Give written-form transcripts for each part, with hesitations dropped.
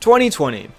2020.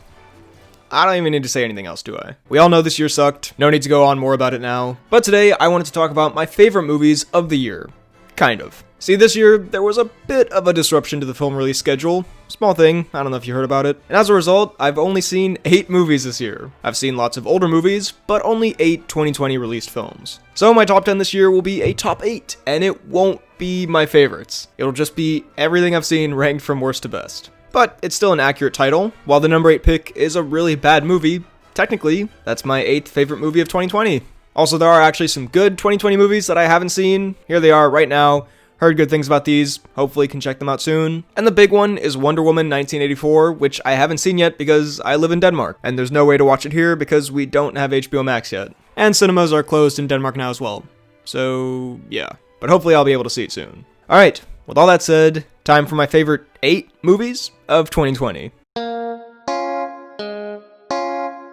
I don't even need to say anything else, do I? We all know this year sucked. No need to go on more about it now. But today, I wanted to talk about my favorite movies of the year. Kind of. See, this year, there was a bit of a disruption to the film release schedule. Small thing, I don't know if you heard about it. And as a result, I've only seen 8 movies this year. I've seen lots of older movies, but only 8 2020 released films. So my top 10 this year will be a top 8, and it won't be my favorites. It'll just be everything I've seen ranked from worst to best. But it's still an accurate title. While the number 8 pick is a really bad movie, technically, that's my 8th favorite movie of 2020. Also, there are actually some good 2020 movies that I haven't seen. Here they are right now. Heard good things about these. Hopefully can check them out soon. And the big one is Wonder Woman 1984, which I haven't seen yet because I live in Denmark. And there's no way to watch it here because we don't have HBO Max yet. And cinemas are closed in Denmark now as well. So, yeah. But hopefully I'll be able to see it soon. Alright, with all that said, time for my favorite 8 movies of 2020.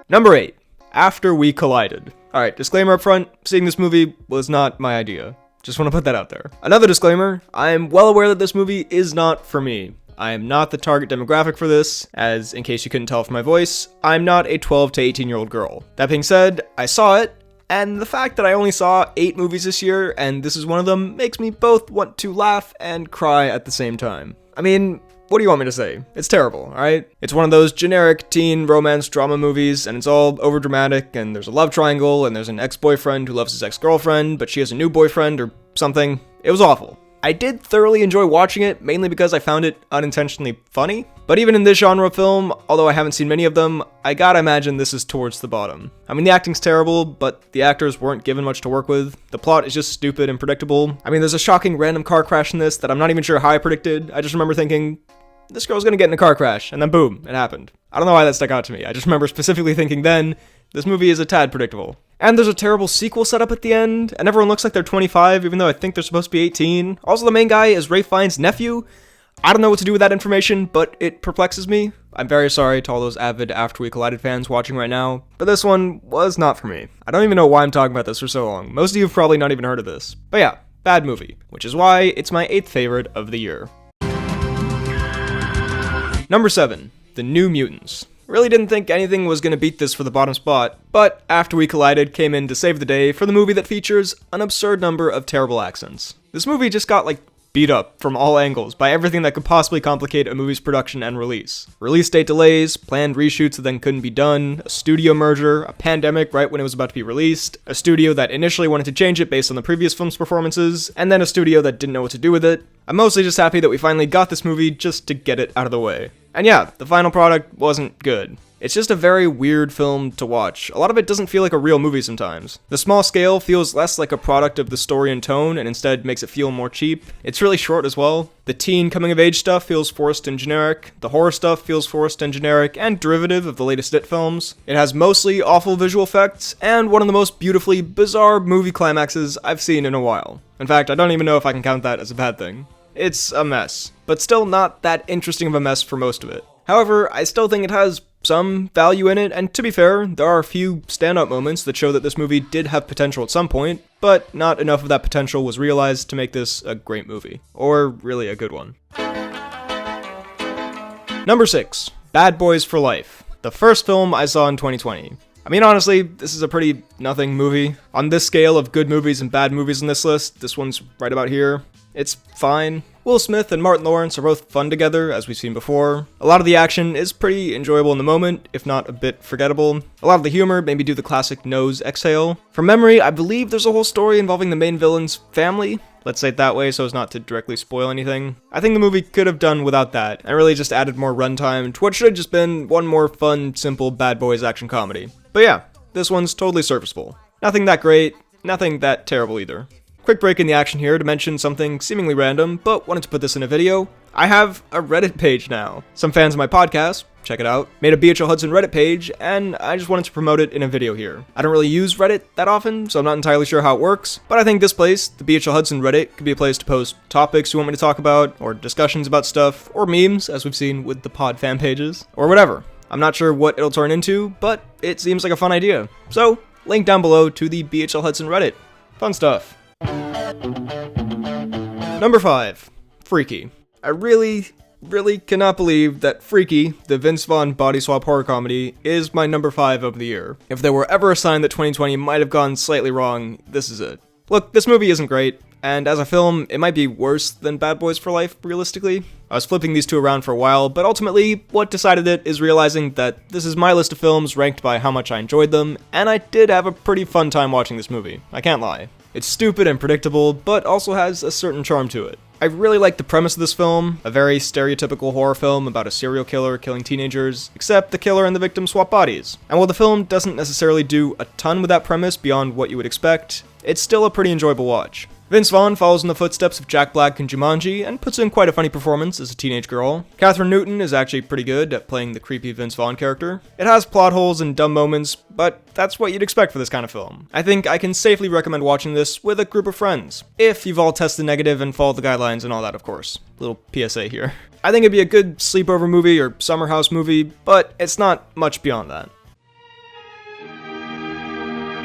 Number 8. After We Collided. Alright, disclaimer up front, seeing this movie was not my idea. Just want to put that out there. Another disclaimer, I am well aware that this movie is not for me. I am not the target demographic for this, as in case you couldn't tell from my voice, I'm not a 12 to 18 year old girl. That being said, I saw it, and the fact that I only saw 8 movies this year, and this is one of them, makes me both want to laugh and cry at the same time. I mean, what do you want me to say? It's terrible, alright? It's one of those generic teen romance drama movies, and it's all overdramatic, and there's a love triangle, and there's an ex-boyfriend who loves his ex-girlfriend, but she has a new boyfriend or something. It was awful. I did thoroughly enjoy watching it, mainly because I found it unintentionally funny. But even in this genre of film, although I haven't seen many of them, I gotta imagine this is towards the bottom. I mean, the acting's terrible, but the actors weren't given much to work with. The plot is just stupid and predictable. I mean, there's a shocking random car crash in this that I'm not even sure how I predicted. I just remember thinking, this girl's gonna get in a car crash, and then boom, it happened. I don't know why that stuck out to me. I just remember specifically thinking then, this movie is a tad predictable. And there's a terrible sequel set up at the end, and everyone looks like they're 25, even though I think they're supposed to be 18. Also, the main guy is Ralph Fiennes' nephew. I don't know what to do with that information, but it perplexes me. I'm very sorry to all those avid After We Collided fans watching right now, but this one was not for me. I don't even know why I'm talking about this for so long. Most of you have probably not even heard of this. But yeah, bad movie, which is why it's my 8th favorite of the year. Number 7. The New Mutants. Really didn't think anything was gonna beat this for the bottom spot, but After We Collided came in to save the day for the movie that features an absurd number of terrible accents. This movie just got beat up from all angles by everything that could possibly complicate a movie's production and release. Release date delays, planned reshoots that then couldn't be done, a studio merger, a pandemic right when it was about to be released, a studio that initially wanted to change it based on the previous film's performances, and then a studio that didn't know what to do with it. I'm mostly just happy that we finally got this movie just to get it out of the way. And yeah, the final product wasn't good. It's just a very weird film to watch. A lot of it doesn't feel like a real movie sometimes. The small scale feels less like a product of the story and tone, and instead makes it feel more cheap. It's really short as well. The teen coming-of-age stuff feels forced and generic. The horror stuff feels forced and generic, and derivative of the latest It films. It has mostly awful visual effects, and one of the most beautifully bizarre movie climaxes I've seen in a while. In fact, I don't even know if I can count that as a bad thing. It's a mess, but still not that interesting of a mess for most of it. However, I still think it has some value in it, and to be fair, there are a few standout moments that show that this movie did have potential at some point, but not enough of that potential was realized to make this a great movie. Or really a good one. Number 6. Bad Boys for Life. The first film I saw in 2020. I mean, honestly, this is a pretty nothing movie. On this scale of good movies and bad movies in this list, this one's right about here. It's fine. Will Smith and Martin Lawrence are both fun together, as we've seen before. A lot of the action is pretty enjoyable in the moment, if not a bit forgettable. A lot of the humor maybe do the classic nose exhale. From memory, I believe there's a whole story involving the main villain's family. Let's say it that way so as not to directly spoil anything. I think the movie could have done without that, and really just added more runtime to what should have just been one more fun, simple Bad Boys action comedy. But yeah, this one's totally serviceable. Nothing that great, nothing that terrible either. Quick break in the action here to mention something seemingly random, but wanted to put this in a video. I have a Reddit page now. Some fans of my podcast, check it out, made a BHL Hudson Reddit page, and I just wanted to promote it in a video here. I don't really use Reddit that often, so I'm not entirely sure how it works, but I think this place, the BHL Hudson Reddit, could be a place to post topics you want me to talk about, or discussions about stuff, or memes, as we've seen with the pod fan pages, or whatever. I'm not sure what it'll turn into, but it seems like a fun idea. So, link down below to the BHL Hudson Reddit. Fun stuff. Number 5. Freaky. I really really cannot believe that Freaky, the Vince Vaughn body swap horror comedy, is my number 5 of the year. If there were ever a sign that 2020 might have gone slightly wrong, this is it. Look, this movie isn't great, and as a film, it might be worse than Bad Boys for Life, realistically. I was flipping these two around for a while, but ultimately, what decided it is realizing that this is my list of films ranked by how much I enjoyed them, and I did have a pretty fun time watching this movie, I can't lie. It's stupid and predictable, but also has a certain charm to it. I really like the premise of this film, a very stereotypical horror film about a serial killer killing teenagers, except the killer and the victim swap bodies. And while the film doesn't necessarily do a ton with that premise beyond what you would expect, it's still a pretty enjoyable watch. Vince Vaughn follows in the footsteps of Jack Black in Jumanji and puts in quite a funny performance as a teenage girl. Catherine Newton is actually pretty good at playing the creepy Vince Vaughn character. It has plot holes and dumb moments, but that's what you'd expect for this kind of film. I think I can safely recommend watching this with a group of friends, if you've all tested negative and followed the guidelines and all that, of course. Little PSA here. I think it'd be a good sleepover movie or summer house movie, but it's not much beyond that.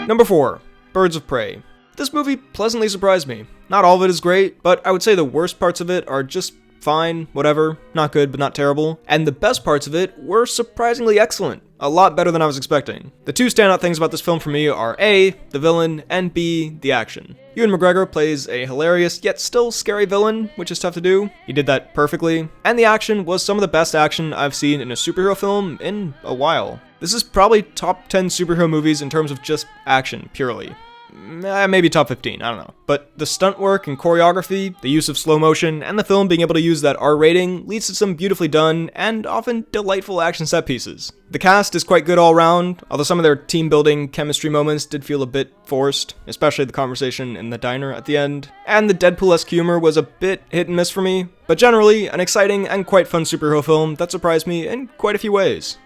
Number 4. Birds of Prey. This movie pleasantly surprised me. Not all of it is great, but I would say the worst parts of it are just fine, whatever, not good but not terrible, and the best parts of it were surprisingly excellent, a lot better than I was expecting. The two standout things about this film for me are A, the villain, and B, the action. Ewan McGregor plays a hilarious yet still scary villain, which is tough to do. He did that perfectly, and the action was some of the best action I've seen in a superhero film in a while. This is probably top 10 superhero movies in terms of just action, purely. Maybe top 15, I don't know. But the stunt work and choreography, the use of slow motion, and the film being able to use that R rating leads to some beautifully done and often delightful action set pieces. The cast is quite good all around, although some of their team building chemistry moments did feel a bit forced, especially the conversation in the diner at the end. And the Deadpool-esque humor was a bit hit and miss for me, but generally an exciting and quite fun superhero film that surprised me in quite a few ways.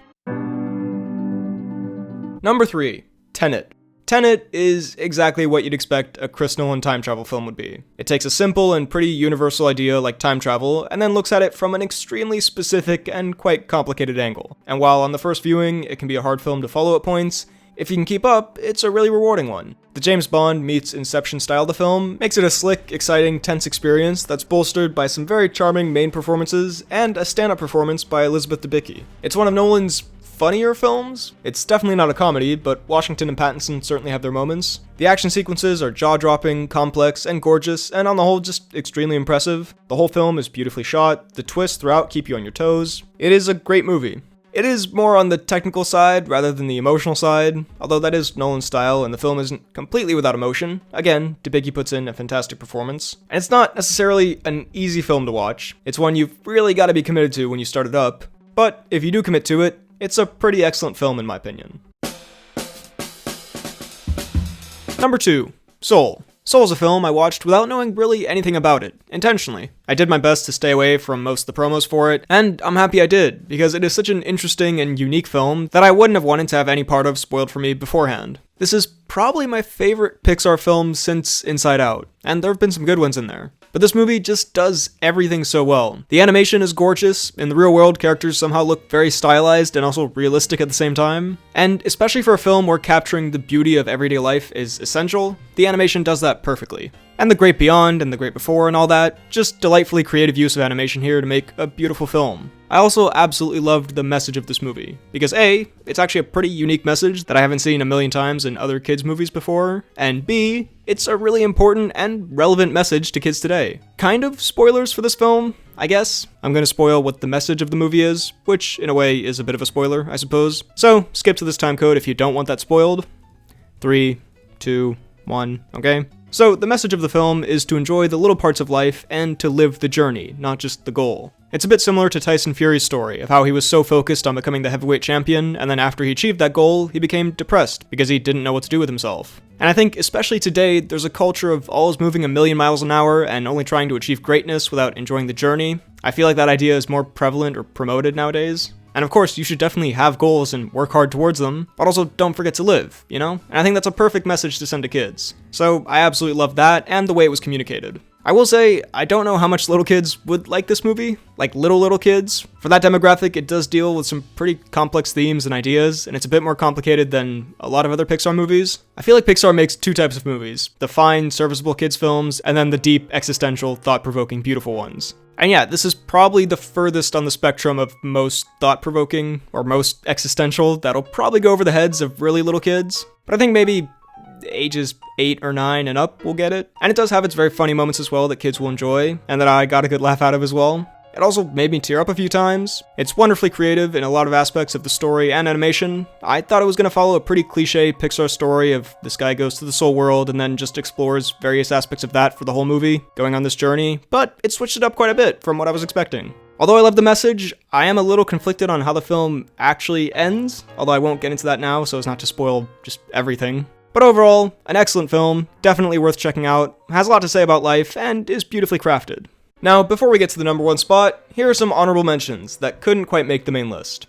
Number 3. Tenet. Tenet is exactly what you'd expect a Chris Nolan time travel film would be. It takes a simple and pretty universal idea like time travel, and then looks at it from an extremely specific and quite complicated angle. And while on the first viewing, it can be a hard film to follow at points, if you can keep up, it's a really rewarding one. The James Bond meets Inception style of the film makes it a slick, exciting, tense experience that's bolstered by some very charming main performances and a stand-up performance by Elizabeth Debicki. It's one of Nolan's funnier films. It's definitely not a comedy, but Washington and Pattinson certainly have their moments. The action sequences are jaw-dropping, complex, and gorgeous, and on the whole just extremely impressive. The whole film is beautifully shot, the twists throughout keep you on your toes. It is a great movie. It is more on the technical side rather than the emotional side, although that is Nolan's style and the film isn't completely without emotion. Again, Debicki puts in a fantastic performance. And it's not necessarily an easy film to watch. It's one you've really got to be committed to when you start it up, but if you do commit to it, it's a pretty excellent film in my opinion. Number 2. Soul. Soul is a film I watched without knowing really anything about it, intentionally. I did my best to stay away from most of the promos for it, and I'm happy I did, because it is such an interesting and unique film that I wouldn't have wanted to have any part of spoiled for me beforehand. This is probably my favorite Pixar film since Inside Out, and there have been some good ones in there. But this movie just does everything so well. The animation is gorgeous, in the real world characters somehow look very stylized and also realistic at the same time. And especially for a film where capturing the beauty of everyday life is essential, the animation does that perfectly. And The Great Beyond and The Great Before and all that, just delightfully creative use of animation here to make a beautiful film. I also absolutely loved the message of this movie, because A, it's actually a pretty unique message that I haven't seen a million times in other kids' movies before, and B, it's a really important and relevant message to kids today. Kind of spoilers for this film, I guess. I'm gonna spoil what the message of the movie is, which in a way is a bit of a spoiler, I suppose. So, skip to this time code if you don't want that spoiled. 3, 2, 1, okay? So, the message of the film is to enjoy the little parts of life and to live the journey, not just the goal. It's a bit similar to Tyson Fury's story of how he was so focused on becoming the heavyweight champion, and then after he achieved that goal, he became depressed because he didn't know what to do with himself. And I think, especially today, there's a culture of always moving a million miles an hour and only trying to achieve greatness without enjoying the journey. I feel like that idea is more prevalent or promoted nowadays. And of course, you should definitely have goals and work hard towards them, but also don't forget to live, you know? And I think that's a perfect message to send to kids. So I absolutely love that and the way it was communicated. I will say, I don't know how much little kids would like this movie. Like little kids. For that demographic, it does deal with some pretty complex themes and ideas, and it's a bit more complicated than a lot of other Pixar movies. I feel like Pixar makes two types of movies. The fine, serviceable kids films, and then the deep, existential, thought-provoking, beautiful ones. And yeah, this is probably the furthest on the spectrum of most thought-provoking or most existential that'll probably go over the heads of really little kids. But I think maybe ages 8 or 9 and up will get it. And it does have its very funny moments as well that kids will enjoy, and that I got a good laugh out of as well. It also made me tear up a few times. It's wonderfully creative in a lot of aspects of the story and animation. I thought it was going to follow a pretty cliche Pixar story of this guy goes to the soul world and then just explores various aspects of that for the whole movie, going on this journey, but it switched it up quite a bit from what I was expecting. Although I love the message, I am a little conflicted on how the film actually ends, although I won't get into that now so as not to spoil just everything. But overall, an excellent film, definitely worth checking out, has a lot to say about life, and is beautifully crafted. Now, before we get to the number 1 spot, here are some honorable mentions that couldn't quite make the main list.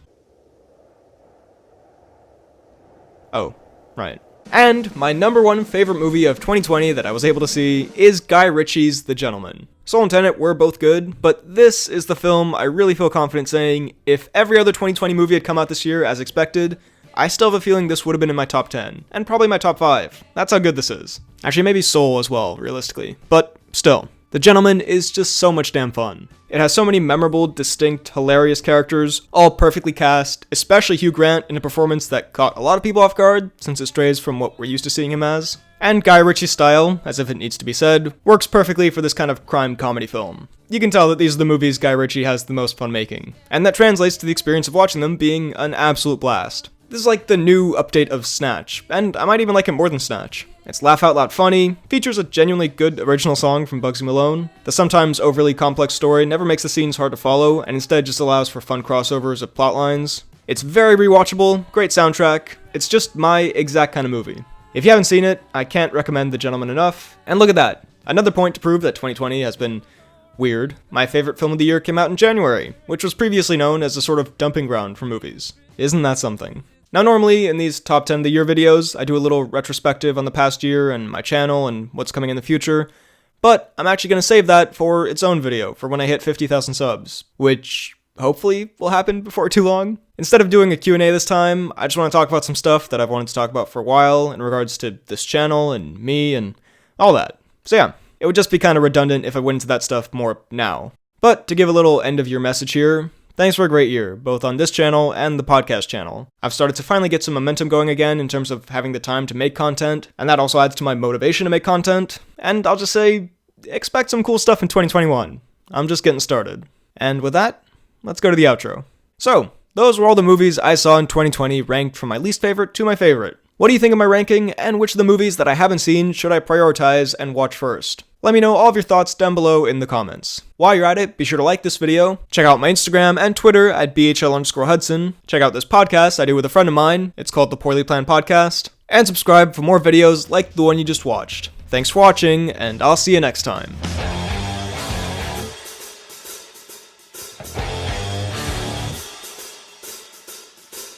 Oh, right. And my number 1 favorite movie of 2020 that I was able to see is Guy Ritchie's The Gentleman. Soul and Tenet were both good, but this is the film I really feel confident saying, if every other 2020 movie had come out this year as expected, I still have a feeling this would have been in my top 10, and probably my top 5. That's how good this is. Actually, maybe Soul as well, realistically. But still, The Gentleman is just so much damn fun. It has so many memorable, distinct, hilarious characters, all perfectly cast, especially Hugh Grant in a performance that caught a lot of people off guard, since it strays from what we're used to seeing him as. And Guy Ritchie's style, as if it needs to be said, works perfectly for this kind of crime comedy film. You can tell that these are the movies Guy Ritchie has the most fun making, and that translates to the experience of watching them being an absolute blast. This is like the new update of Snatch, and I might even like it more than Snatch. It's laugh-out-loud funny, features a genuinely good original song from Bugsy Malone. The sometimes overly complex story never makes the scenes hard to follow, and instead just allows for fun crossovers of plotlines. It's very rewatchable, great soundtrack, it's just my exact kind of movie. If you haven't seen it, I can't recommend The Gentleman enough, and look at that. Another point to prove that 2020 has been weird. My favorite film of the year came out in January, which was previously known as a sort of dumping ground for movies. Isn't that something? Now normally, in these top 10 of the year videos, I do a little retrospective on the past year and my channel and what's coming in the future, but I'm actually going to save that for its own video for when I hit 50,000 subs, which hopefully will happen before too long. Instead of doing a Q&A this time, I just want to talk about some stuff that I've wanted to talk about for a while in regards to this channel and me and all that. So yeah, it would just be kind of redundant if I went into that stuff more now. But to give a little end of year message here, thanks for a great year, both on this channel and the podcast channel. I've started to finally get some momentum going again in terms of having the time to make content, and that also adds to my motivation to make content. And I'll just say, expect some cool stuff in 2021. I'm just getting started. And with that, let's go to the outro. So, those were all the movies I saw in 2020 ranked from my least favorite to my favorite. What do you think of my ranking, and which of the movies that I haven't seen should I prioritize and watch first? Let me know all of your thoughts down below in the comments. While you're at it, be sure to like this video, check out my Instagram and Twitter at BHL_Hudson, check out this podcast I do with a friend of mine, it's called The Poorly Planned Podcast, and subscribe for more videos like the one you just watched. Thanks for watching, and I'll see you next time.